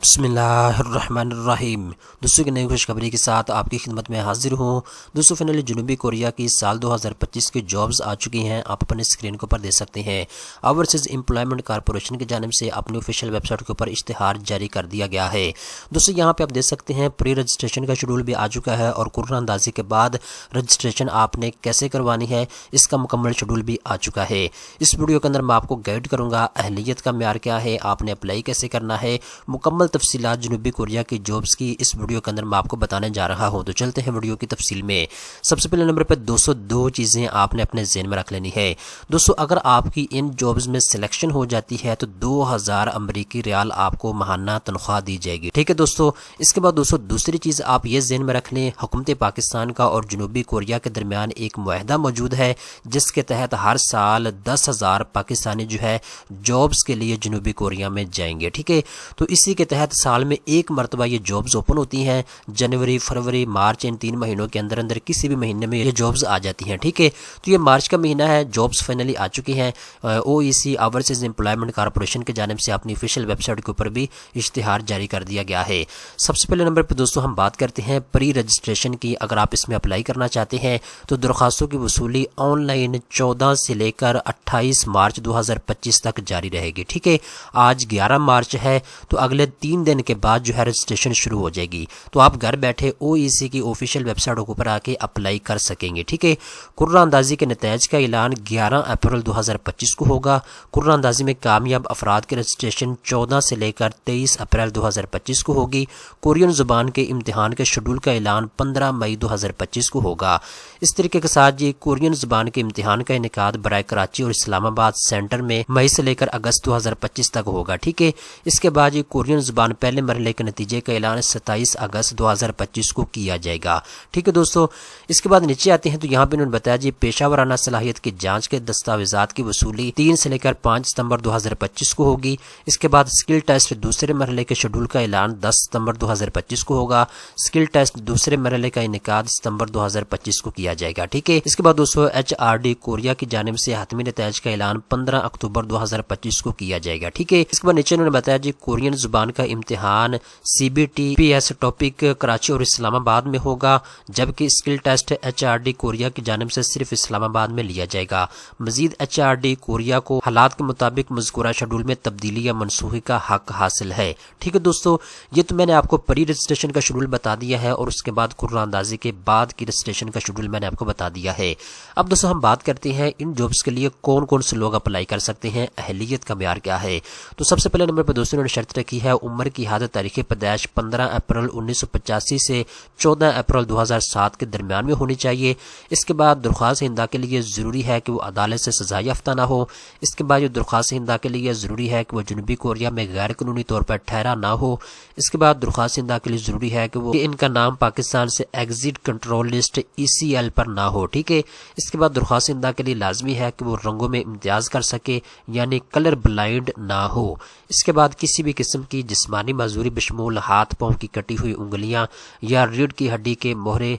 بسم اللہ الرحمن الرحیم۔ دوستوں کی نئی خوشخبری کے ساتھ آپ کی خدمت میں حاضر ہوں۔ دوستوں فائنلی جنوبی کوریا کی سال 2025 کی جابز آ چکی ہیں، آپ اپنے اسکرین کے اوپر دیکھ سکتے ہیں۔ اوورسیز امپلائمنٹ کارپوریشن کی جانب سے اپنی آفیشیل ویب سائٹ کے اوپر اشتہار جاری کر دیا گیا ہے۔ دوستوں یہاں پہ آپ دیکھ سکتے ہیں پری رجسٹریشن کا شیڈول بھی آ چکا ہے اور قرعہ اندازی کے بعد رجسٹریشن آپ نے کیسے کروانی ہے اس کا مکمل شیڈول بھی آ چکا ہے۔ اس ویڈیو کے اندر میں آپ کو گائیڈ کروں گا اہلیت کا معیار کیا ہے، آپ نے اپلائی کیسے کرنا ہے، مکمل تفصیلات جنوبی کوریا کی جابز کی اس ویڈیو کے اندر میں آپ کو بتانے جا رہا ہوں۔ تو چلتے ہیں ویڈیو کی تفصیل میں۔ سب سے پہلے نمبر پہ 202 چیزیں آپ نے اپنے ذہن میں رکھ لینی ہے۔ دوستو اگر آپ کی ان جابز میں سلیکشن ہو جاتی ہے تو 2000 امریکی ریال آپ کو ماہانہ تنخواہ دی جائے گی، ٹھیک ہے دوستو۔ اس کے بعد دوستو دوسری چیز آپ یہ ذہن میں رکھ لیں، حکومت پاکستان کا اور جنوبی کوریا کے درمیان ایک معاہدہ موجود ہے جس کے تحت ہر سال 10,000 پاکستانی جو ہے جابز کے لیے جنوبی کوریا میں جائیں گے، ٹھیک ہے۔ تو اسی کے تحت سال میں ایک مرتبہ یہ جابز اوپن ہوتی ہیں، جنوری، فروری، مارچ، ان 3 مہینوں کے اندر اندر کسی بھی مہینے میں یہ جابز آ جاتی ہیں، ٹھیک ہے۔ تو یہ مارچ کا مہینہ ہے، جابز فائنلی آ چکی ہیں۔ OEC اوورسیز امپلائمنٹ کارپوریشن کی جانب سے اپنی آفیشیل ویب سائٹ کے اوپر بھی اشتہار جاری کر دیا گیا ہے۔ سب سے پہلے نمبر پہ دوستو ہم بات کرتے ہیں پری رجسٹریشن کی۔ اگر آپ اس میں اپلائی کرنا چاہتے ہیں تو درخواستوں کی وصولی آن لائن 14 سے لے کر 28 مارچ 2025 تک جاری رہے گی، ٹھیک ہے۔ آج 11 مارچ ہے تو اگلے 3 دن کے بعد جو ہے رجسٹریشن شروع ہو جائے گی، تو آپ گھر بیٹھے OEC کی آفیشیل ویب سائٹ کے اوپر آ کے اپلائی کر سکیں گے، ٹھیک ہے۔ قرعہ اندازی کے نتائج کا اعلان 11 اپریل 2025 کو ہوگا۔ قرعہ اندازی میں کامیاب افراد کے رجسٹریشن 14 سے لے کر 23 اپریل 2025 کو ہوگی۔ کورین زبان کے امتحان کے شیڈول کا اعلان 15 مئی 2025 کو ہوگا۔ اس طریقے کے ساتھ یہ کورین زبان کے امتحان کا انعقاد برائے کراچی اور اسلام آباد سینٹر میں مئی سے لے کر اگست 2025 تک ہوگا، ٹھیک ہے۔ اس کے بعد یہ کورین زبان پہلے مرحلے کے نتیجے کا اعلان 27 اگست 2025 کو کیا جائے گا، ٹھیک ہے دوستو۔ اس کے بعد نیچے آتے ہیں تو یہاں پہ انہوں نے بتایا پیشہ ورانہ صلاحیت کی جانچ کے دستاویزات کی وصولی 3 سے لے کر 5 ستمبر 2025 کو ہوگی۔ اس کے بعد اسکل ٹیسٹ دوسرے مرحلے کے شیڈول کا اعلان 10 ستمبر 2025 کو ہوگا۔ اسکل ٹیسٹ دوسرے مرحلے کا انعقاد ستمبر 2025 کو کیا جائے گا، ٹھیک ہے۔ اس کے بعد دوستو HRD کوریا کی جانب سے حتمی نتائج کا اعلان 15 اکتوبر 2025 کو کیا جائے گا، ٹھیک ہے۔ اس کے بعد نیچے انہوں نے بتایا کورین زبان کا امتحان CBT-PS ٹاپک کراچی اور اسلام آباد میں ہوگا، جبکہ اسکل ٹیسٹ HRD کوریا کی جانب سے صرف اسلام آباد میں لیا جائے گا۔ مزید HRD کوریا کو حالات کے مطابق مذکورہ شیڈول میں تبدیلی یا منسوخی کا حق حاصل ہے، ٹھیک ہے دوستو۔ یہ تو میں نے آپ کو پری رجسٹریشن کا شیڈول بتا دیا ہے اور اس کے بعد قرعہ اندازی کے بعد کی رجسٹریشن کا شیڈول میں نے آپ کو بتا دیا ہے۔ اب دوستو ہم بات کرتے ہیں ان جابز کے لیے کون کون سے لوگ اپلائی کر سکتے ہیں، اہلیت کا معیار کیا ہے۔ تو سب سے پہلے نمبر پہ دوستوں نے شرط رکھی ہے عمر کی حد تاریخ پیدائش 15 اپریل 1985 سے 14 اپریل 2007 کے درمیان میں ہونی چاہیے۔ اس کے بعد درخواست دہندہ کے لیے ضروری ہے کہ وہ عدالت سے سزا یافتہ نہ ہو۔ اس کے بعد یہ درخواست دہندہ کے لیے ضروری ہے کہ وہ جنوبی کوریا میں غیر قانونی طور پر ٹھہرا نہ ہو۔ اس کے بعد درخواست دہندہ کے لیے ضروری ہے کہ ان کا نام پاکستان سے ایگزٹ کنٹرول لسٹ ECL پر نہ ہو، ٹھیک ہے۔ اس کے بعد درخواست دہندہ کے لیے لازمی ہے کہ وہ رنگوں میں امتیاز کر سکے یعنی کلر بلائنڈ نہ ہو۔ اس کے بعد کسی بھی قسم کی جسمانی معذوری بشمول ہاتھ پاؤں کی کٹی ہوئی انگلیاں یا ریڑھ کی ہڈی کے مہرے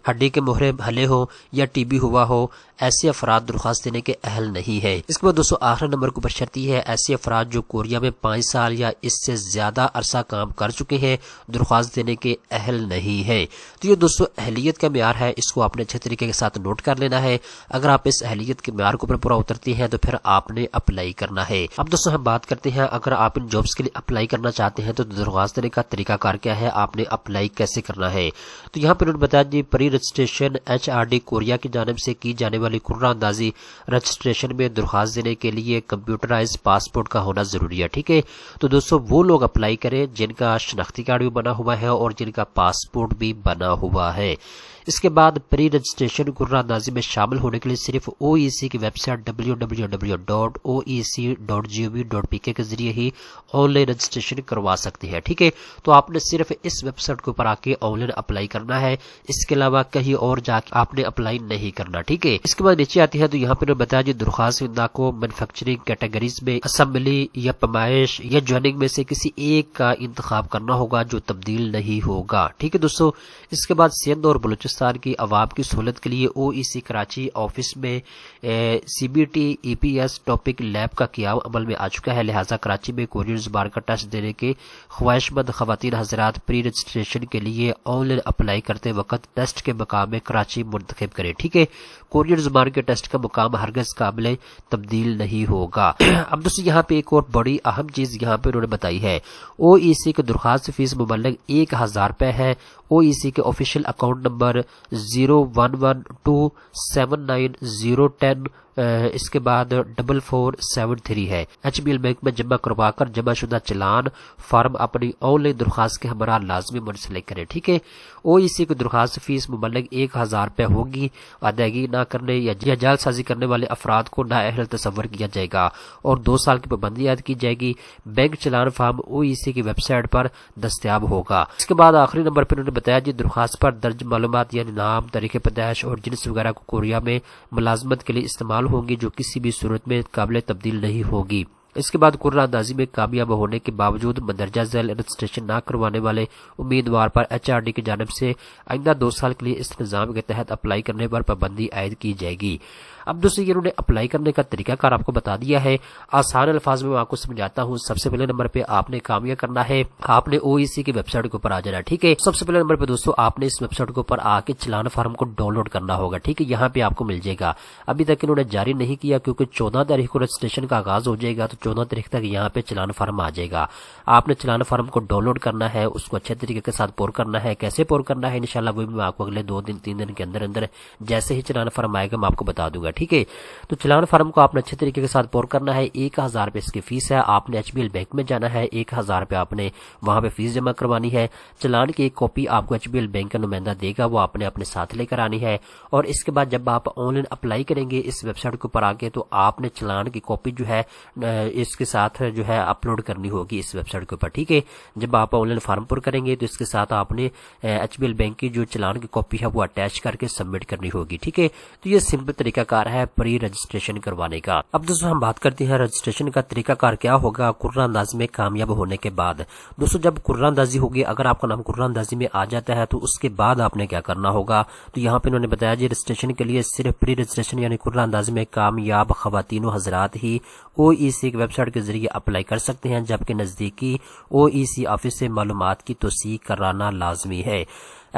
ہلے ہو یا TB ہوا ہو، ایسے افراد درخواست دینے کے اہل نہیں ہے۔ اس کے بعد دوستو آخری نمبر کے اوپر شرط ہے ایسے افراد جو کوریا میں 5 سال یا اس سے زیادہ عرصہ کام کر چکے ہیں درخواست دینے کے اہل نہیں ہے۔ تو یہ دوستو اہلیت کا معیار ہے، اس کو آپ نے اچھے طریقے کے ساتھ نوٹ کر لینا ہے۔ اگر آپ اس اہلیت کے معیار کے اوپر پورا اترتے ہیں تو پھر آپ نے اپلائی کرنا ہے۔ اب دوستو ہم بات کرتے ہیں اگر آپ ان جابز کے لیے اپلائی کرنا چاہتے ہیں تو درخواست دینے کا طریقہ کار کیا ہے، آپ نے اپلائی کیسے کرنا ہے۔ تو یہاں پہ انہوں نے بتایا پری رجسٹریشن HRD کوریا کی جانب سے کی جانے والی قرعہ اندازی رجسٹریشن میں درخواست دینے کے لیے کمپیوٹرائز پاسپورٹ کا ہونا ضروری ہے، ٹھیک ہے۔ تو دوستو وہ لوگ اپلائی کریں جن کا شناختی کارڈ بھی بنا ہوا ہے اور جن کا پاسپورٹ بھی بنا ہوا ہے۔ اس کے بعد پری رجسٹریشن قرعہ اندازی میں شامل ہونے کے لیے صرف OEC کی ویب سائٹ www.oec.gov.pk کے ذریعے ہی آن لائن رجسٹریشن کروا سکتے ہیں، ٹھیک ہے۔ تو آپ نے صرف اس ویب سائٹ کے اوپر آ کے آن لائن اپلائی کرنا ہے، اس کے علاوہ کہیں اور جا کے آپ نے اپلائی نہیں کرنا، ٹھیک ہے۔ اس کے بعد نیچے آتی ہے تو یہاں پہ بتایا درخواست دہندہ کو مینوفیکچرنگ کیٹیگریز میں اسمبلی یا پیمائش یا جوائننگ میں سے کسی ایک کا انتخاب کرنا ہوگا جو تبدیل نہیں ہوگا، ٹھیک ہے دوستو۔ اس کے بعد سندھ اور بلوچستان پاکستان کی عوام کی سہولت کے لیے OEC کراچی آفس میں CBT EPS ٹاپک لیب کا قیام عمل میں آ چکا ہے، لہٰذا کراچی میں کورین زبان کا ٹیسٹ دینے کے خواہش مند خواتین حضرات پری رجسٹریشن کے لیے آن لائن اپلائی کرتے وقت ٹیسٹ کے مقام میں کراچی منتخب کریں، ٹھیک ہے۔ کورین زبان کے ٹیسٹ کا مقام ہرگز قابل تبدیل نہیں ہوگا۔ اب دوستوں یہاں پہ ایک اور بڑی اہم چیز یہاں پہ انہوں نے بتائی ہے، OEC کی درخواست فیس مبلغ 1000 روپے ہے۔ OEC کے آفیشیل اکاؤنٹ نمبر 0112790010 اس کے بعد 4473 ہے۔ HBL بینک میں جمع کروا کر جمع شدہ چلان فارم اپنی آن لائن درخواست کے ہمراہ لازمی منسلک کریں، ٹھیک ہے۔ OEC کی درخواست فیس مبلغ 1000 روپے ہوگی۔ ادائیگی نہ کرنے یا جعل سازی کرنے والے افراد کو نااہل تصور کیا جائے گا اور 2 سال کی پابندی عائد کی جائے گی۔ بینک چلان فارم OEC کی ویب سائٹ پر دستیاب ہوگا۔ اس کے بعد آخری نمبر پہ انہوں نے بتایا درخواست پر درج معلومات یعنی نام، تاریخ پیدائش اور جنس وغیرہ کو کوریا میں ملازمت کے لیے استعمال ہوں گی، جو کسی بھی صورت میں قابل تبدیل نہیں ہوگی۔ اس کے بعد قرعہ اندازی میں کامیاب ہونے کے باوجود مندرجہ ذیل رجسٹریشن نہ کروانے والے امیدوار پر HRD کی جانب سے آئندہ 2 سال کے لیے اس نظام کے تحت اپلائی کرنے پر پابندی عائد کی جائے گی۔ اب دوستوں انہوں نے اپلائی کرنے کا طریقہ کار آپ کو بتا دیا ہے، آسان الفاظ میں آپ کو سمجھاتا ہوں۔ سب سے پہلے نمبر پہ آپ نے کام یہ کرنا ہے، آپ نے OEC کی ویب سائٹ کے اوپر آ جانا، ٹھیک ہے۔ سب سے پہلے نمبر پہ دوستوں آپ نے اس ویب سائٹ کے اوپر آ کے چلان فارم کو ڈاؤن لوڈ کرنا ہوگا، ٹھیک ہے۔ یہاں پہ آپ کو مل جائے گا، ابھی تک انہوں نے جاری نہیں کیا کیونکہ 14 تاریخ کو رجسٹریشن کا آغاز ہو جائے گا، تو 14 تاریخ تک یہاں پہ چلان فارم آ جائے گا۔ آپ نے چلان فارم کو ڈاؤن لوڈ کرنا ہے، اس کو اچھے طریقے کے ساتھ پور کرنا ہے۔ کیسے پور کرنا ہے انشاءاللہ وہ بھی میں آپ کو اگلے 2-3 دن کے اندر جیسے ہی چلان فارم آئے گا میں آپ کو بتا دوں گا، ٹھیک ہے۔ تو چلان فارم کو آپ نے اچھے طریقے کے ساتھ پور کرنا ہے۔ 1000 روپے اس کی فیس ہے۔ آپ نے HBL بینک میں جانا ہے، 1000 روپے آپ نے وہاں پہ فیس جمع کروانی ہے۔ چلان کی ایک کاپی آپ کو HBL بینک کا نمائندہ دے گا، وہ آپ نے اپنے ساتھ لے کر آنی ہے۔ اور اس کے بعد جب آپ آن لائن اپلائی کریں گے اس ویب سائٹ کے اوپر آ کے، تو آپ نے چلان کی کاپی جو ہے اس کے ساتھ جو ہے اپلوڈ کرنی ہوگی اس ویب سائٹ کے اوپر، ٹھیک ہے۔ جب آپ آن لائن فارم پر کریں گے تو اس کے ساتھ آپ نے HBL بینک کی جو چلان کی کاپی ہے وہ اٹیچ کر کے سبمٹ کرنی ہوگی، ٹھیک ہے۔ تو یہ سمپل طریقہ کار ہے پری رجسٹریشن کروانے کا۔ اب دوستوں ہم بات کرتے ہیں رجسٹریشن کا طریقہ کار کیا ہوگا قرعہ اندازی میں کامیاب ہونے کے بعد۔ دوستوں جب قرعہ اندازی ہوگی، اگر آپ کا نام قرعہ اندازی میں آ جاتا ہے تو اس کے بعد آپ نے کیا کرنا ہوگا، تو یہاں پہ انہوں نے بتایا جی رجسٹریشن کے لیے صرف پری رجسٹریشن یعنی قرعہ اندازی میں کامیاب خواتین و حضرات ہی OEC کی ویب سائٹ کے ذریعے اپلائی کر سکتے ہیں، جبکہ نزدیکی OEC آفس سے معلومات کی توثیق کرانا لازمی ہے۔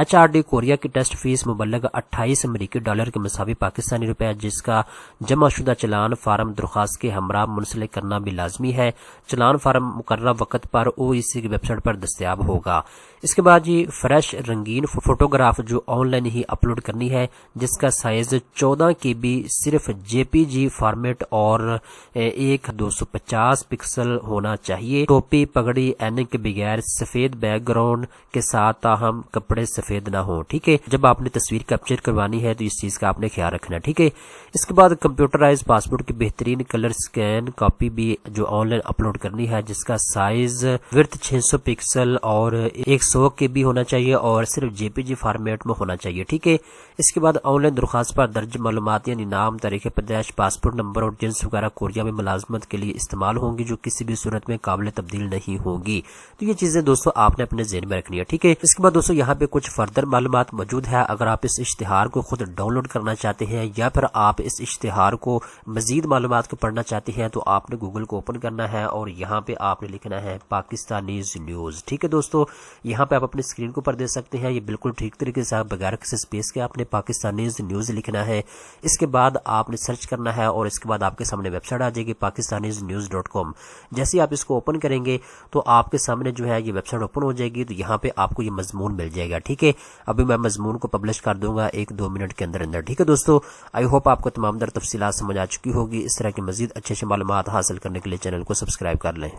HRD کوریا کی ٹیسٹ فیس مبلغ 28 امریکی ڈالر کے مساوی پاکستانی روپے، جس کا جمع شدہ چلان فارم درخواست کے ہمراہ منسلک کرنا بھی لازمی ہے۔ چلان فارم مقررہ وقت پر OEC کی ویب سائٹ پر دستیاب ہوگا۔ اس کے بعد جی فریش رنگین فوٹوگراف جو آن لائن ہی اپلوڈ کرنی ہے، جس کا سائز 14 KB صرف JPG فارمیٹ اور 1250 پکسل ہونا چاہیے۔ ٹوپی، پگڑی، اینک کے بغیر، سفید بیک گراؤنڈ کے ساتھ، تاہم کپڑے سفید نہ ہو، ٹھیک ہے۔ جب آپ نے تصویر کیپچر کروانی ہے تو اس چیز کا آپ نے خیال رکھنا، ٹھیک ہے۔ اس کے بعد کمپیوٹرائز پاسپورٹ کی بہترین کلر سکین کاپی بھی جو آن لائن اپلوڈ کرنی ہے، جس کا سائز ورتھ 600 پکسل اور 100 KB ہونا چاہیے اور صرف JPG فارمیٹ میں ہونا چاہیے، ٹھیک ہے۔ اس کے بعد آن لائن درخواست پر درج معلومات یعنی نام، تاریخ پیدائش، پاسپورٹ نمبر اور جنس وغیرہ کوریا میں ملازمت کے لیے استعمال ہوں گی، جو کسی بھی صورت میں قابل تبدیل نہیں ہوگی۔ تو یہ چیزیں دوستوں آپ نے اپنے ذہن میں رکھنی ہے، ٹھیک ہے۔ اس کے بعد دوستوں یہاں پہ کچھ فردر معلومات موجود ہے۔ اگر آپ اس اشتہار کو خود ڈاؤن لوڈ کرنا چاہتے ہیں یا پھر آپ اس اشتہار کو مزید معلومات کو پڑھنا چاہتے ہیں تو آپ نے گوگل کو اوپن کرنا ہے اور یہاں پہ آپ نے لکھنا ہے پاکستانیز نیوز، ٹھیک ہے دوستوں۔ یہاں پہ آپ اپنی اسکرین کو پر دے سکتے ہیں، یہ بالکل ٹھیک طریقے سے بغیر کسی اسپیس کے آپ نے پاکستانیز نیوز لکھنا ہے۔ اس کے بعد آپ نے سرچ کرنا ہے اور اس کے بعد آپ کے سامنے ویب سائٹ آ جائے گی pakistanews.com۔ جیسے آپ اس کو اوپن کریں گے تو آپ کے سامنے جو ہے یہ ویب سائٹ اوپن ہو جائے گی، تو یہاں پہ آپ کو یہ مضمون مل جائے گا، ٹھیک ہے۔ ابھی میں مضمون کو پبلش کر دوں گا 1-2 منٹ کے اندر، ٹھیک ہے دوستوں۔ آئی ہوپ آپ کو تمام تفصیلات سمجھ آ چکی ہوگی۔ اس طرح کی مزید اچھے معلومات حاصل کرنے کے لیے چینل کو سبسکرائب کر لیں۔